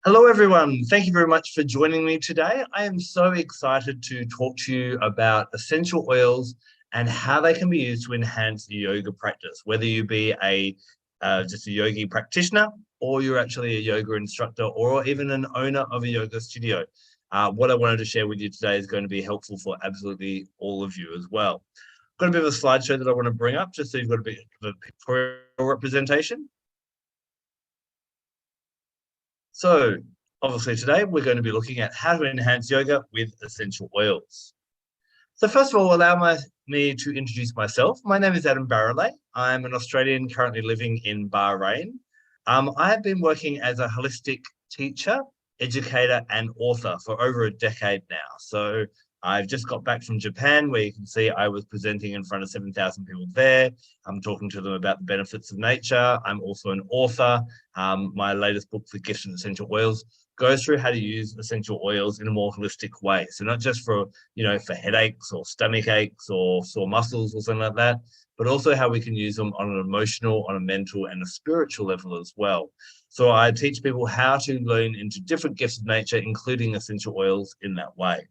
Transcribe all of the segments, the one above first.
Hello, everyone. Thank you very much for joining me today. I am so excited to talk to you about essential oils and how they can be used to enhance your yoga practice, whether you be just a yogi practitioner or you're actually a yoga instructor or even an owner of a yoga studio. What I wanted to share with you today is going to be helpful for absolutely all of you as well. I've got a bit of a slideshow that I want to bring up just so you've got a bit of a pictorial representation. So obviously today we're going to be looking at how to enhance yoga with essential oils. So first of all, allow me to introduce myself. My name is Adam Barralet. I'm an Australian currently living in Bahrain. I have been working as a holistic teacher, educator, and author for over a decade now. So I've just got back from Japan, where you can see I was presenting in front of 7,000 people there. I'm talking to them about the benefits of nature. I'm also an author. My latest book, The Gifts of Essential Oils, goes through how to use essential oils in a more holistic way. So not just for headaches or stomach aches or sore muscles or something like that, but also how we can use them on an emotional, on a mental, and a spiritual level as well. So I teach people how to learn into different gifts of nature, including essential oils in that way.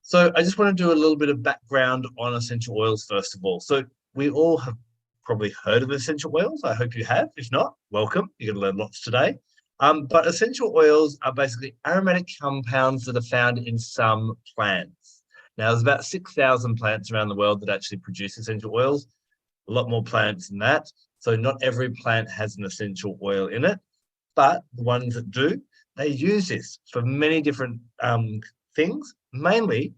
So I just want to do a little bit of background on essential oils first of all. So we all have probably heard of essential oils. I hope you have. If not, welcome. You're going to learn lots today. But essential oils are basically aromatic compounds that are found in some plants. Now, there's about 6,000 plants around the world that actually produce essential oils, a lot more plants than that. So not every plant has an essential oil in it, but the ones that do, they use this for many different things, mainly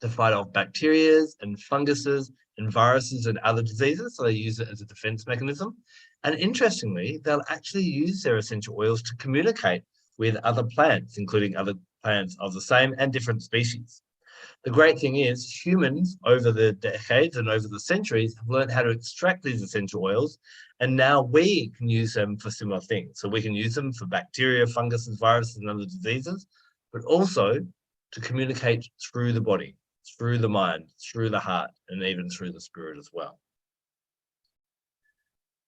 to fight off bacteria and funguses and viruses and other diseases. So they use it as a defense mechanism. And interestingly, they'll actually use their essential oils to communicate with other plants, including other plants of the same and different species. The great thing is humans over the decades and over the centuries have learned how to extract these essential oils, and now we can use them for similar things. So we can use them for bacteria, funguses, viruses, and other diseases, but also to communicate through the body, through the mind, through the heart, and even through the spirit as well.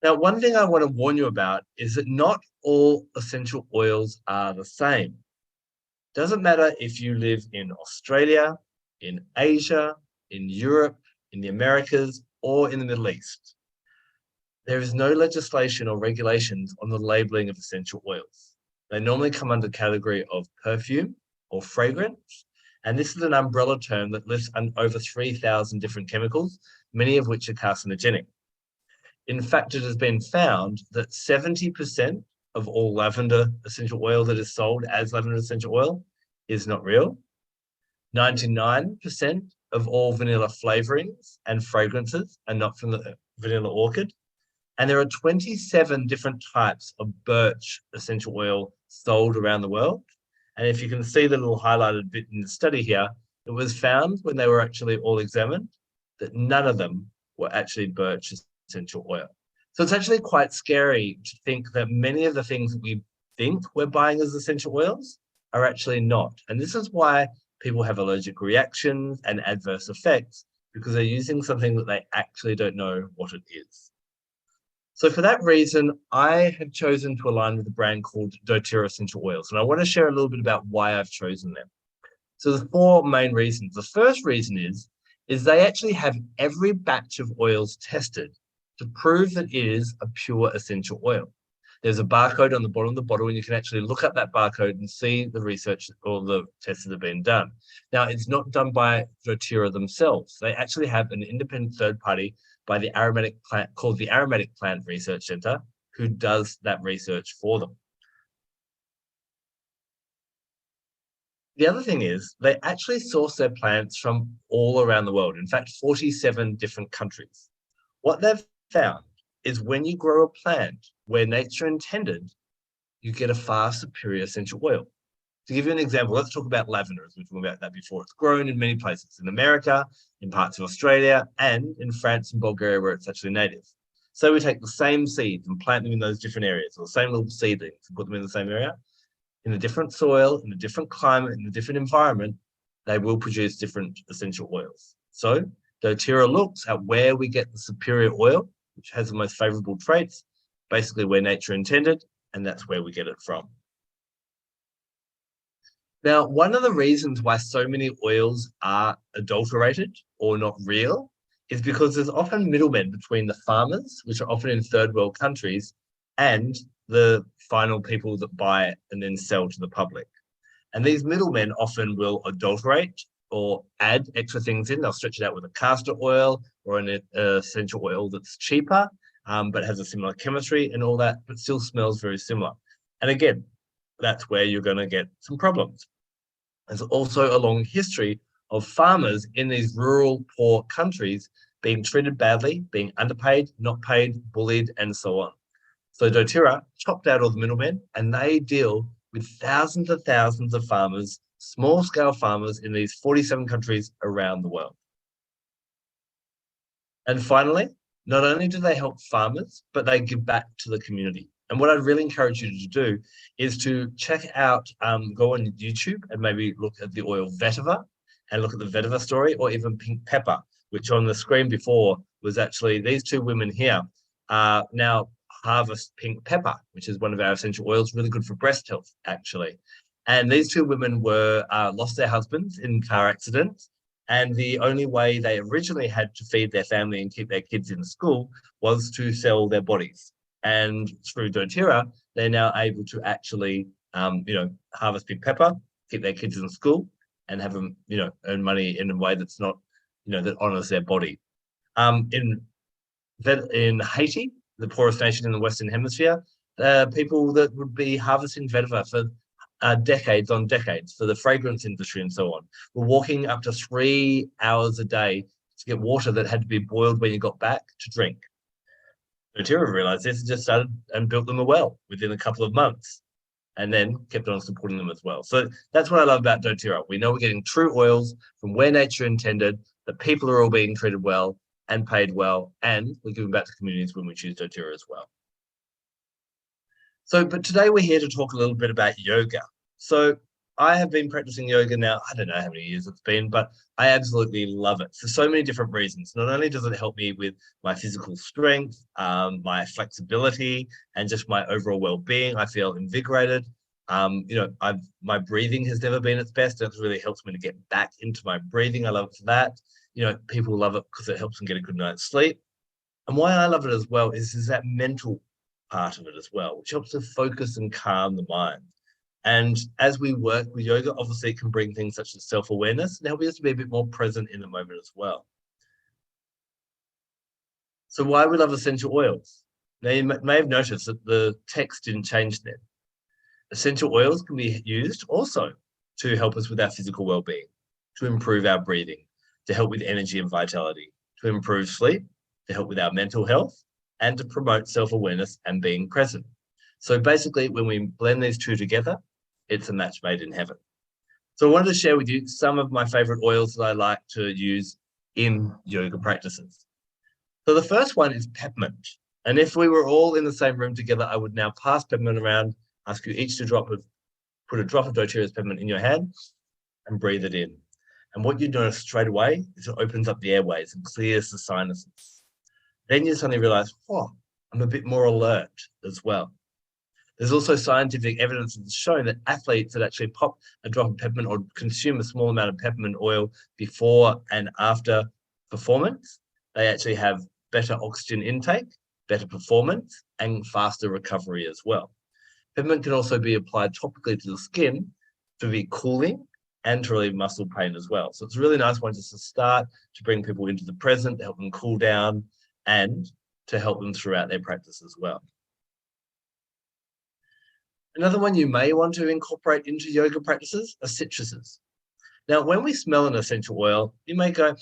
Now, one thing I want to warn you about is that not all essential oils are the same. Doesn't matter if you live in Australia, in Asia, in Europe, in the Americas, or in the Middle East. There is no legislation or regulations on the labeling of essential oils. They normally come under the category of perfume or fragrance, and this is an umbrella term that lists over 3,000 different chemicals, many of which are carcinogenic. In fact, it has been found that 70% of all lavender essential oil that is sold as lavender essential oil is not real. 99% of all vanilla flavorings and fragrances are not from the vanilla orchid. And there are 27 different types of birch essential oil sold around the world. And if you can see the little highlighted bit in the study here, it was found when they were actually all examined that none of them were actually birch essential oil. So it's actually quite scary to think that many of the things that we think we're buying as essential oils are actually not. And this is why people have allergic reactions and adverse effects, because they're using something that they actually don't know what it is. So for that reason, I have chosen to align with a brand called Doterra Essential Oils. And I want to share a little bit about why I've chosen them. So there's four main reasons. The first reason is they actually have every batch of oils tested to prove that it is a pure essential oil. There's a barcode on the bottom of the bottle, and you can actually look at that barcode and see the research or the tests that have been done. Now, it's not done by Doterra themselves. They actually have an independent third party by the aromatic plant called the Aromatic Plant Research Center, who does that research for them. The other thing is they actually source their plants from all around the world. In fact, 47 different countries. What they've found is when you grow a plant where nature intended, you get a far superior essential oil. To give you an example, let's talk about lavender, as we've talked about that before. It's grown in many places, in America, in parts of Australia, and in France and Bulgaria, where it's actually native. So we take the same seeds and plant them in those different areas, or the same little seedlings and put them in the same area. In a different soil, in a different climate, in a different environment, they will produce different essential oils. So doTERRA looks at where we get the superior oil, which has the most favorable traits, basically where nature intended, and that's where we get it from. Now, one of the reasons why so many oils are adulterated or not real is because there's often middlemen between the farmers, which are often in third world countries, and the final people that buy it and then sell to the public. And these middlemen often will adulterate or add extra things in. They'll stretch it out with a castor oil or an essential oil that's cheaper, but has a similar chemistry and all that, but still smells very similar. And again, that's where you're going to get some problems. There's also a long history of farmers in these rural, poor countries being treated badly, being underpaid, not paid, bullied, and so on. So Doterra chopped out all the middlemen, and they deal with thousands of farmers, small-scale farmers in these 47 countries around the world. And finally, not only do they help farmers, but they give back to the community. And what I'd really encourage you to do is to check out, go on YouTube and maybe look at the oil vetiver and look at the vetiver story, or even pink pepper, which on the screen before was actually these two women here now harvest pink pepper, which is one of our essential oils, really good for breast health, actually. And these two women were lost their husbands in car accidents. And the only way they originally had to feed their family and keep their kids in school was to sell their bodies. And through doTERRA, they're now able to actually, harvest pink pepper, keep their kids in school, and have them, earn money in a way that's not, that honors their body. In Haiti, the poorest nation in the Western Hemisphere, people that would be harvesting vetiver for decades on decades for the fragrance industry and so on, were walking up to 3 hours a day to get water that had to be boiled when you got back to drink. doTERRA realized this and just started and built them a well within a couple of months, and then kept on supporting them as well. So that's what I love about doTERRA. We know we're getting true oils from where nature intended, that people are all being treated well and paid well, and we're giving back to communities when we choose doTERRA as well. So, but today we're here to talk a little bit about yoga. So I have been practicing yoga now, I don't know how many years it's been, but I absolutely love it for so many different reasons. Not only does it help me with my physical strength, my flexibility, and just my overall well-being, I feel invigorated. My breathing has never been its best. It really helps me to get back into my breathing. I love it for that. People love it because it helps them get a good night's sleep. And why I love it as well is that mental part of it as well, which helps to focus and calm the mind. And as we work with yoga, obviously it can bring things such as self-awareness and help us to be a bit more present in the moment as well. So why we love essential oils? Now, you may have noticed that the text didn't change then. Essential oils can be used also to help us with our physical well-being, to improve our breathing, to help with energy and vitality, to improve sleep, to help with our mental health, and to promote self-awareness and being present. So basically, when we blend these two together, it's a match made in heaven. So I wanted to share with you some of my favorite oils that I like to use in yoga practices. So the first one is peppermint. And if we were all in the same room together, I would now pass peppermint around, ask you each to put a drop of doTERRA's peppermint in your hand and breathe it in. And what you notice straight away is it opens up the airways and clears the sinuses. Then you suddenly realize, I'm a bit more alert as well. There's also scientific evidence that's shown that athletes that actually pop a drop of peppermint or consume a small amount of peppermint oil before and after performance, they actually have better oxygen intake, better performance, and faster recovery as well. Peppermint can also be applied topically to the skin to be cooling and to relieve muscle pain as well. So it's a really nice one just to start to bring people into the present, to help them cool down, and to help them throughout their practice as well. Another one you may want to incorporate into yoga practices are citruses. Now, when we smell an essential oil, you may go,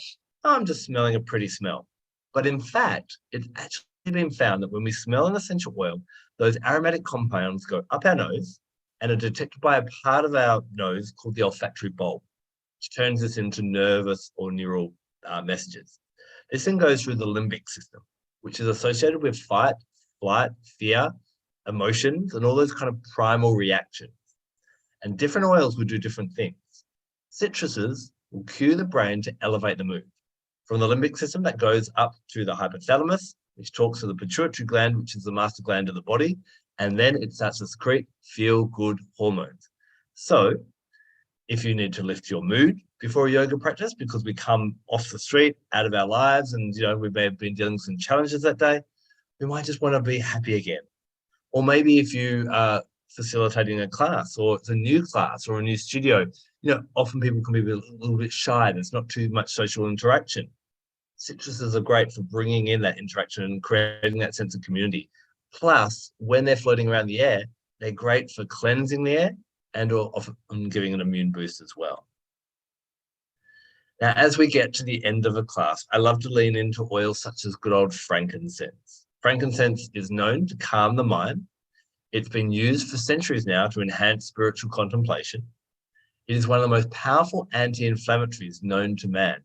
I'm just smelling a pretty smell. But in fact, it's actually been found that when we smell an essential oil, those aromatic compounds go up our nose and are detected by a part of our nose called the olfactory bulb, which turns us into nervous or neural messages. This then goes through the limbic system, which is associated with fight, flight, fear, emotions, and all those kind of primal reactions. And different oils will do different things. Citruses will cue the brain to elevate the mood. From the limbic system, that goes up to the hypothalamus, which talks to the pituitary gland, which is the master gland of the body, and then it starts to secrete feel-good hormones. So if you need to lift your mood before a yoga practice because we come off the street, out of our lives, and we may have been dealing with some challenges that day, we might just want to be happy again. Or maybe if you are facilitating a class, or it's a new class or a new studio, often people can be a little bit shy. There's not too much social interaction. Citruses are great for bringing in that interaction and creating that sense of community. Plus, when they're floating around the air, they're great for cleansing the air and or often giving an immune boost as well. Now, as we get to the end of a class, I love to lean into oils such as good old frankincense. Frankincense is known to calm the mind. It's been used for centuries now to enhance spiritual contemplation. It is one of the most powerful anti-inflammatories known to man.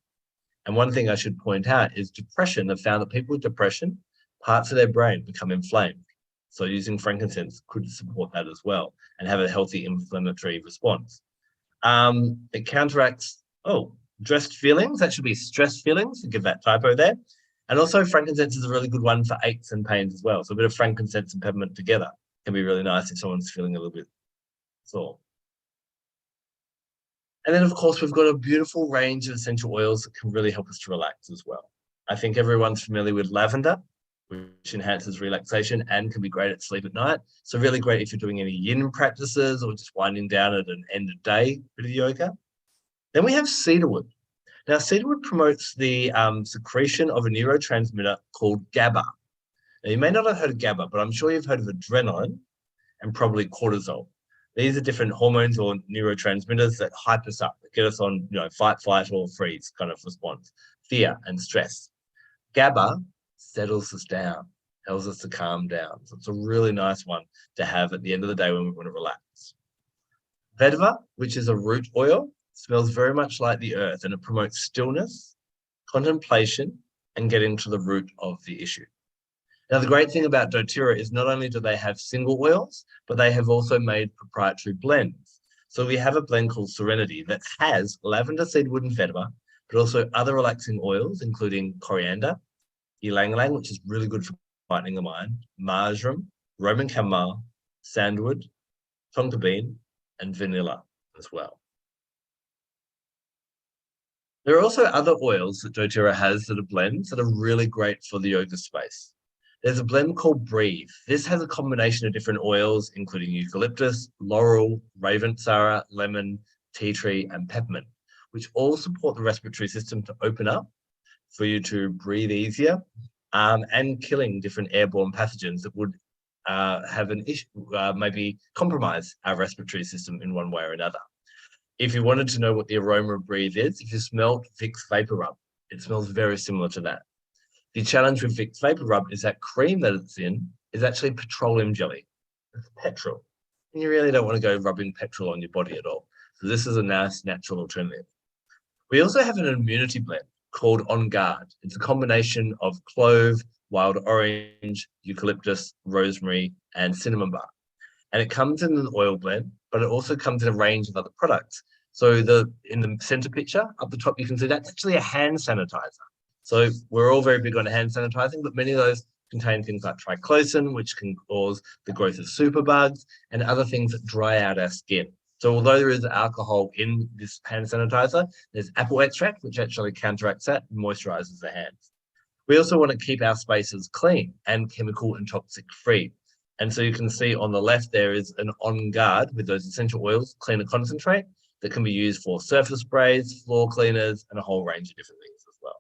And one thing I should point out is depression. They've found that people with depression, parts of their brain become inflamed. So using frankincense could support that as well and have a healthy inflammatory response. It counteracts, stressed feelings. That should be stress feelings. Give that typo there. And also frankincense is a really good one for aches and pains as well. So a bit of frankincense and peppermint together can be really nice if someone's feeling a little bit sore. And then, of course, we've got a beautiful range of essential oils that can really help us to relax as well. I think everyone's familiar with lavender, which enhances relaxation and can be great at sleep at night. So really great if you're doing any yin practices or just winding down at an end of day bit of yoga. Then we have cedarwood. Now, cedarwood promotes the secretion of a neurotransmitter called GABA. Now, you may not have heard of GABA, but I'm sure you've heard of adrenaline and probably cortisol. These are different hormones or neurotransmitters that hype us up, that get us on, fight, flight, or freeze kind of response, fear and stress. GABA settles us down, tells us to calm down. So it's a really nice one to have at the end of the day when we want to relax. Vetiver, which is a root oil, smells very much like the earth, and it promotes stillness, contemplation, and getting to the root of the issue. Now, the great thing about Doterra is not only do they have single oils, but they have also made proprietary blends. So we have a blend called Serenity that has lavender, cedarwood, and vetiver, but also other relaxing oils, including coriander, ylang-ylang, which is really good for brightening the mind, marjoram, Roman chamomile, sandalwood, tonka bean, and vanilla as well. There are also other oils that doTERRA has that are blends that are really great for the yoga space. There's a blend called Breathe. This has a combination of different oils, including eucalyptus, laurel, ravensara, lemon, tea tree, and peppermint, which all support the respiratory system to open up for you to breathe easier, and killing different airborne pathogens that would have an issue, maybe compromise our respiratory system in one way or another. If you wanted to know what the aroma of Breathe is, if you smelled Vicks Vapor Rub, it smells very similar to that. The challenge with Vicks Vapor Rub is that cream that it's in is actually petroleum jelly. It's petrol. And you really don't want to go rubbing petrol on your body at all. So this is a nice natural alternative. We also have an immunity blend called On Guard. It's a combination of clove, wild orange, eucalyptus, rosemary, and cinnamon bark. And it comes in an oil blend, but it also comes in a range of other products. So in the center picture, up the top, you can see that's actually a hand sanitizer. So we're all very big on hand sanitizing, but many of those contain things like triclosan, which can cause the growth of superbugs and other things that dry out our skin. So although there is alcohol in this hand sanitizer, there's apple extract, which actually counteracts that and moisturizes the hands. We also want to keep our spaces clean and chemical and toxic free. And so you can see on the left, there is an On Guard with those essential oils, cleaner concentrate, that can be used for surface sprays, floor cleaners, and a whole range of different things as well.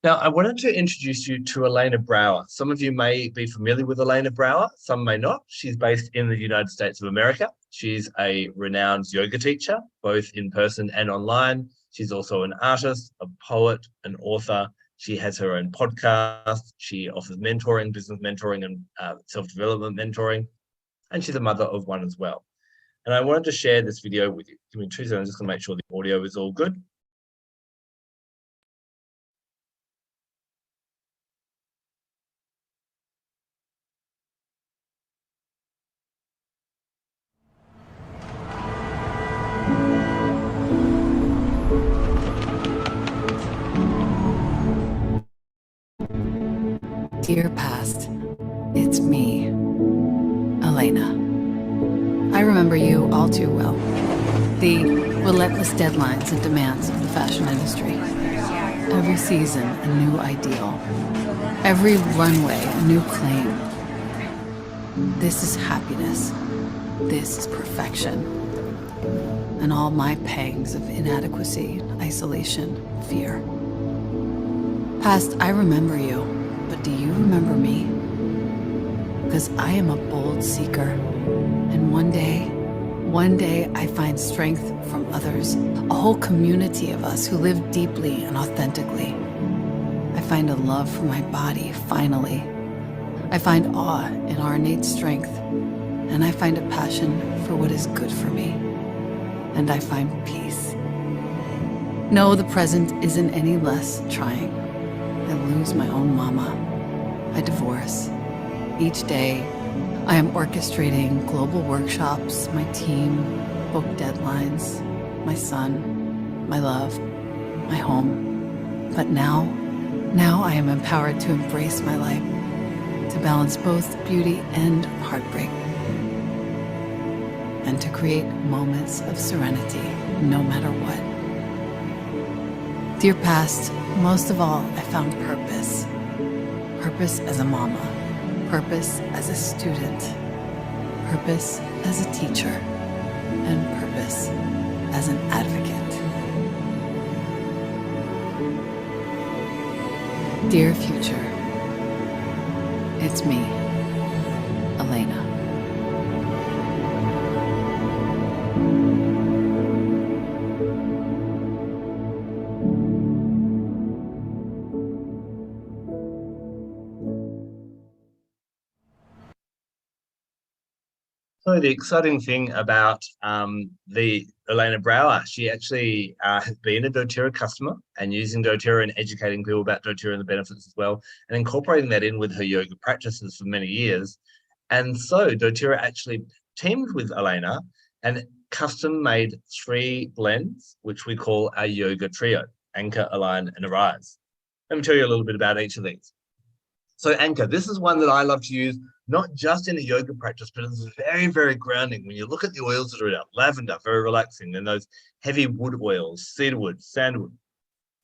Now, I wanted to introduce you to Elena Brower. Some of you may be familiar with Elena Brower, some may not. She's based in the United States of America. She's a renowned yoga teacher, both in person and online. She's also an artist, a poet, an author. She has her own podcast. She offers mentoring, business mentoring, and self-development mentoring. And she's a mother of one as well. And I wanted to share this video with you. Give me 2 seconds. I'm just going to make sure the audio is all good. Dear past, it's It's me, Elena. I remember you all too well. The relentless deadlines and demands of the fashion industry. Every season, a new ideal. Every runway, a new claim. This is happiness. This is perfection. And all my pangs of inadequacy, isolation, fear. Past, I remember you, but do you remember me? Because I am a bold seeker, and one day I find strength from others, a whole community of us who live deeply and authentically. I find a love for my body, finally. I find awe in our innate strength, and I find a passion for what is good for me. And I find peace. No, the present isn't any less trying. I lose my own mama. I divorce. Each day, I am orchestrating global workshops, my team, book deadlines, my son, my love, my home. But now I am empowered to embrace my life, to balance both beauty and heartbreak, and to create moments of serenity, no matter what. Dear past, most of all, I found purpose. Purpose as a mama, purpose as a student, purpose as a teacher, and purpose as an advocate. Dear future, it's me, Elena. So the exciting thing about the Elena Brower, she actually has been a Doterra customer and using Doterra and educating people about Doterra and the benefits as well, and incorporating that in with her yoga practices for many years. And so Doterra actually teamed with Elena and custom made 3 blends, which we call our yoga trio: Anchor, Align, and Arise. Let me tell you a little bit about each of these. So Anchor, this is one that I love to use, not just in a yoga practice, but it's very, very grounding. When you look at the oils that are in it, lavender, very relaxing. Then those heavy wood oils, cedarwood, sandalwood,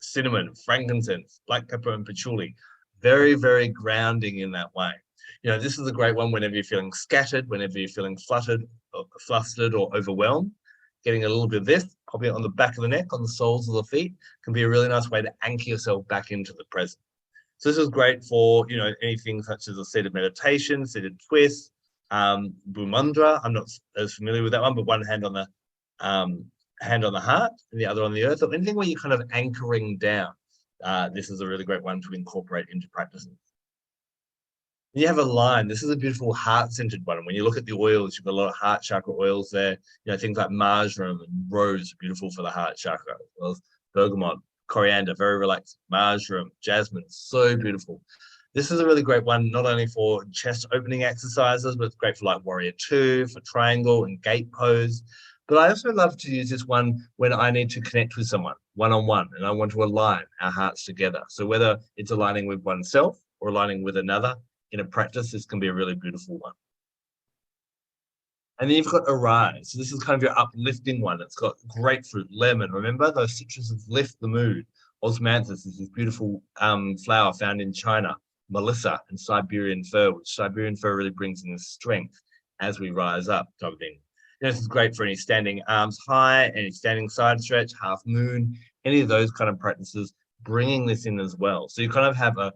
cinnamon, frankincense, black pepper, and patchouli. Very, very grounding in that way. You know, this is a great one whenever you're feeling scattered, whenever you're feeling flustered or overwhelmed. Getting a little bit of this, popping it on the back of the neck, on the soles of the feet, can be a really nice way to anchor yourself back into the present. So this is great for, you know, anything such as a seated meditation, seated twist, Bhumandra. I'm not as familiar with that one, but one hand on the heart and the other on the earth, or anything where you're kind of anchoring down. This is a really great one to incorporate into practices. You have a line. This is a beautiful heart-centered one. And when you look at the oils, you've got a lot of heart chakra oils there. You know, things like marjoram and rose are beautiful for the heart chakra, as well as bergamot, coriander, very relaxing, marjoram, jasmine, so beautiful. This is a really great one, not only for chest opening exercises, but it's great for like warrior 2, for triangle and gate pose. But I also love to use this one when I need to connect with someone one-on-one, and I want to align our hearts together. So whether it's aligning with oneself or aligning with another in a practice, this can be a really beautiful one. And then you've got Arise. So this is kind of your uplifting one. It's got grapefruit, lemon. Remember, those citruses lift the mood. Osmanthus is this beautiful flower found in China. Melissa and Siberian fir, which Siberian fir really brings in the strength as we rise up, type of thing. You know, this is great for any standing arms high, any standing side stretch, half moon, any of those kind of practices, bringing this in as well. So you kind of have a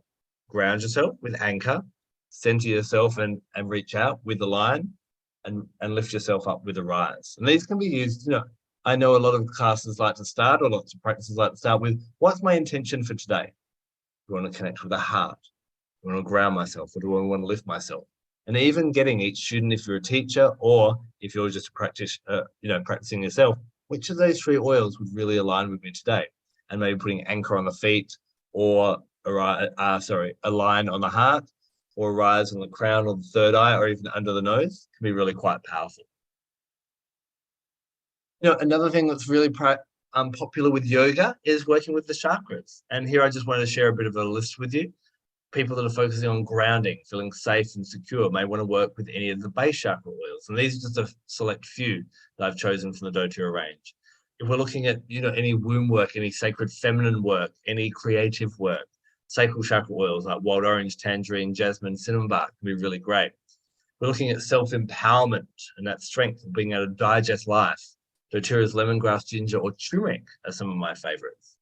ground yourself with anchor, center yourself and reach out with the line, and lift yourself up with a rise. And these can be used, you know, I know a lot of classes like to start, or lots of practices like to start with, what's my intention for today? Do I want to connect with the heart? Do I want to ground myself, or do I want to lift myself? And even getting each student, if you're a teacher or if you're just practicing yourself, which of those 3 oils would really align with me today? And maybe putting anchor on the feet, or align on the heart, or rise on the crown or the third eye, or even under the nose, can be really quite powerful. You know, another thing that's really popular with yoga is working with the chakras. And here I just wanted to share a bit of a list with you. people that are focusing on grounding, feeling safe and secure, may want to work with any of the base chakra oils. And these are just a select few that I've chosen from the doTERRA range. If we're looking at, any womb work, any sacred feminine work, any creative work, sacral chakra oils like wild orange, tangerine, jasmine, cinnamon bark can be really great. We're looking at self-empowerment and that strength of being able to digest life. doTERRA's lemongrass, ginger, or turmeric are some of my favorites.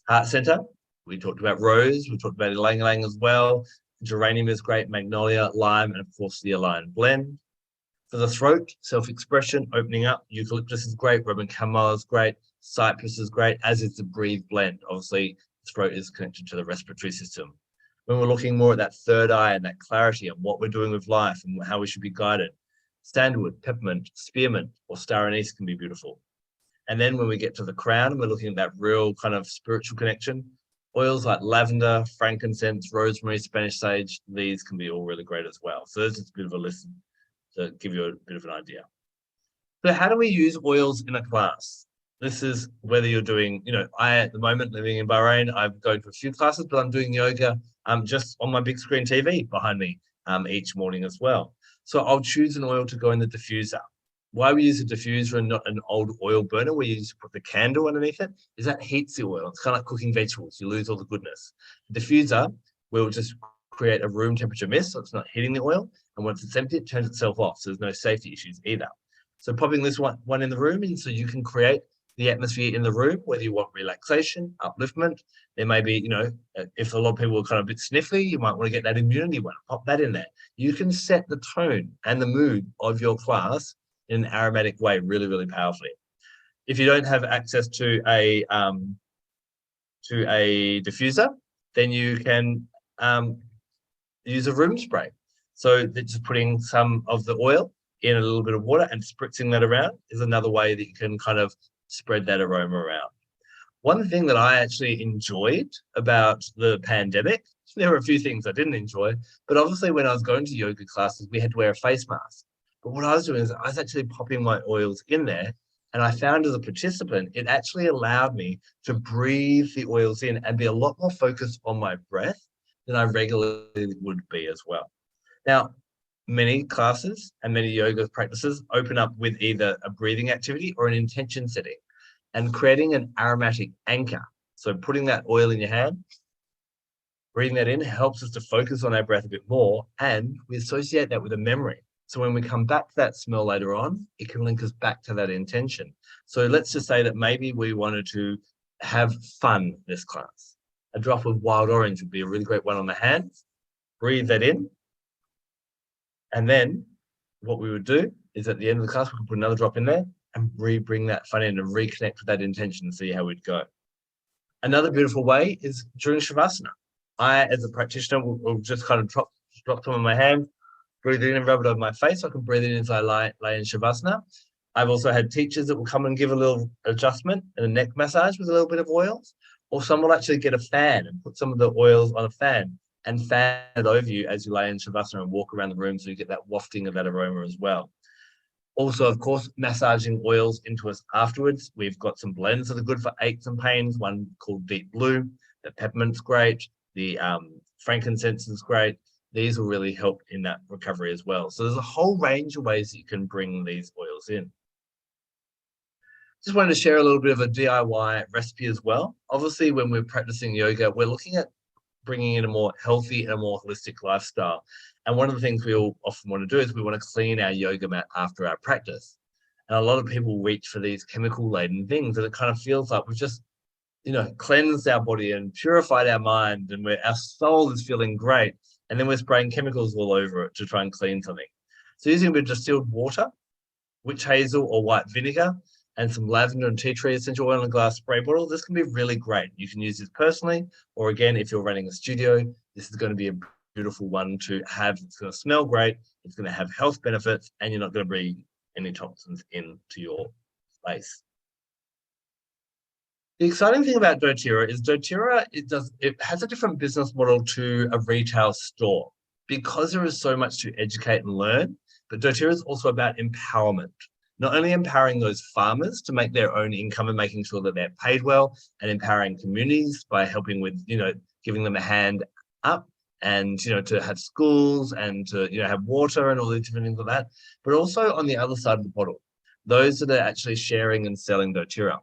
Heart center, we talked about rose, we talked about ylang ylang as well. Geranium is great, magnolia, lime, and of course the aligned blend. For the throat, self-expression, opening up, eucalyptus is great, Roman chamomile is great, cypress is great, as is the breathe blend. Obviously, the throat is connected to the respiratory system. When we're looking more at that third eye and that clarity and what we're doing with life and how we should be guided, sandalwood, peppermint, spearmint, or star anise can be beautiful. And then when we get to the crown and we're looking at that real kind of spiritual connection, oils like lavender, frankincense, rosemary, Spanish sage, these can be all really great as well. So there's just a bit of a list to give you a bit of an idea. So how do we use oils in a class? This is whether you're doing, I at the moment living in Bahrain, I'm going to a few classes, but I'm doing yoga just on my big screen TV behind me each morning as well. So I'll choose an oil to go in the diffuser. Why we use a diffuser and not an old oil burner where you just put the candle underneath it is that heats the oil. It's kind of like cooking vegetables. You lose all the goodness. The diffuser will just create a room temperature mist, so it's not hitting the oil. And once it's empty, it turns itself off. So there's no safety issues either. So popping this one in the room in so you can create the atmosphere in the room, whether you want relaxation, upliftment. There may be, if a lot of people are kind of a bit sniffly, you might want to get that immunity one, pop that in there. You can set the tone and the mood of your class in an aromatic way really, really powerfully. If you don't have access to a diffuser, then you can use a room spray. So just putting some of the oil in a little bit of water and spritzing that around is another way that you can kind of spread that aroma around. One thing that I actually enjoyed about the pandemic, there were a few things I didn't enjoy, but obviously when I was going to yoga classes, we had to wear a face mask. But what I was doing is I was actually popping my oils in there, and I found as a participant, it actually allowed me to breathe the oils in and be a lot more focused on my breath than I regularly would be as well. Now, many classes and many yoga practices open up with either a breathing activity or an intention setting and creating an aromatic anchor. So putting that oil in your hand, breathing that in helps us to focus on our breath a bit more, and we associate that with a memory. So when we come back to that smell later on, it can link us back to that intention. So let's just say that maybe we wanted to have fun this class. A drop of wild orange would be a really great one on the hands. Breathe that in. And then what we would do is at the end of the class, we could put another drop in there and bring that fun in and reconnect with that intention and see how we'd go. Another beautiful way is during Shavasana. I, as a practitioner, will just kind of drop some in my hand, breathe it in and rub it over my face. So I can breathe it in as I lay in Shavasana. I've also had teachers that will come and give a little adjustment and a neck massage with a little bit of oils, or some will actually get a fan and put some of the oils on a fan and fan it over you as you lay in Shavasana and walk around the room so you get that wafting of that aroma as well. Also, of course, massaging oils into us afterwards. We've got some blends that are good for aches and pains, one called Deep Blue. The peppermint's great. The frankincense is great. These will really help in that recovery as well. So there's a whole range of ways that you can bring these oils in. Just wanted to share a little bit of a DIY recipe as well. Obviously, when we're practicing yoga, we're looking at bringing in a more healthy and a more holistic lifestyle. And one of the things we all often want to do is we want to clean our yoga mat after our practice. And a lot of people reach for these chemical-laden things, and it kind of feels like we've just, cleansed our body and purified our mind, and our soul is feeling great. And then we're spraying chemicals all over it to try and clean something. So using a bit of distilled water, witch hazel or white vinegar, and some lavender and tea tree essential oil in a glass spray bottle, this can be really great. You can use this personally, or again, if you're running a studio, this is going to be a beautiful one to have. It's going to smell great, it's going to have health benefits, and you're not going to bring any toxins into your space. The exciting thing about doTERRA is doTERRA, it has a different business model to a retail store because there is so much to educate and learn, but doTERRA is also about empowerment. Not only empowering those farmers to make their own income and making sure that they're paid well, and empowering communities by helping with, giving them a hand up and, to have schools and to, have water and all these different things like that. But also on the other side of the bottle, those that are actually sharing and selling Doterra.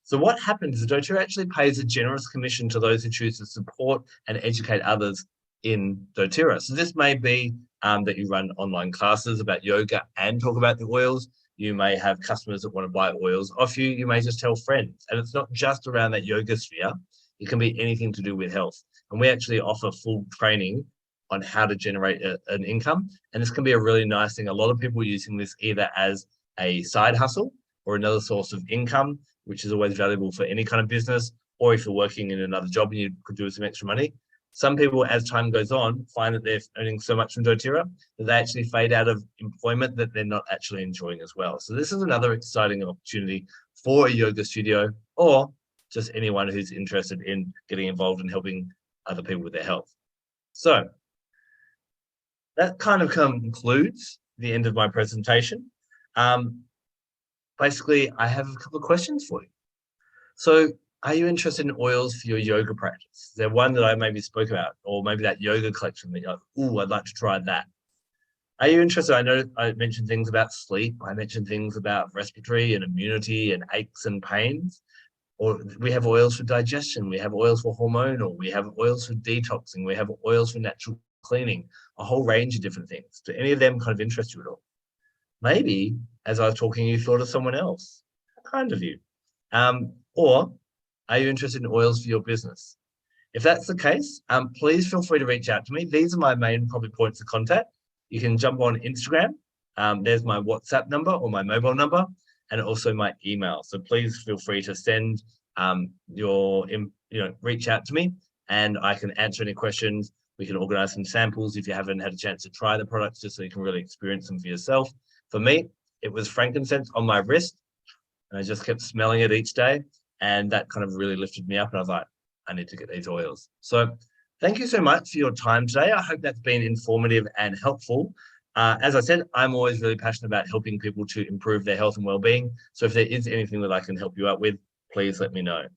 So what happens is Doterra actually pays a generous commission to those who choose to support and educate others in Doterra. So this may be that you run online classes about yoga and talk about the oils. You may have customers that want to buy oils off you. You may just tell friends. And it's not just around that yoga sphere. It can be anything to do with health. And we actually offer full training on how to generate an income. And this can be a really nice thing. A lot of people are using this either as a side hustle or another source of income, which is always valuable for any kind of business, or if you're working in another job and you could do some extra money. Some people, as time goes on, find that they're earning so much from Doterra that they actually fade out of employment that they're not actually enjoying as well. So this is another exciting opportunity for a yoga studio or just anyone who's interested in getting involved in helping other people with their health. So that kind of concludes the end of my presentation. Basically, I have a couple of questions for you. So are you interested in oils for your yoga practice? Is there one that I maybe spoke about, or maybe that yoga collection that you're like, ooh, I'd like to try that? Are you interested? I know I mentioned things about sleep. I mentioned things about respiratory and immunity and aches and pains. Or we have oils for digestion. We have oils for hormonal. We have oils for detoxing. We have oils for natural cleaning, a whole range of different things. Do any of them kind of interest you at all? Maybe as I was talking, you thought of someone else. How kind of you. Or are you interested in oils for your business? If that's the case, please feel free to reach out to me. These are my main probably points of contact. You can jump on Instagram. There's my WhatsApp number or my mobile number, and also my email. So please feel free to send reach out to me, and I can answer any questions. We can organize some samples if you haven't had a chance to try the products, just so you can really experience them for yourself. For me, it was frankincense on my wrist, and I just kept smelling it each day. And that kind of really lifted me up. And I was like, I need to get these oils. So thank you so much for your time today. I hope that's been informative and helpful. As I said, I'm always really passionate about helping people to improve their health and well-being. So if there is anything that I can help you out with, please let me know.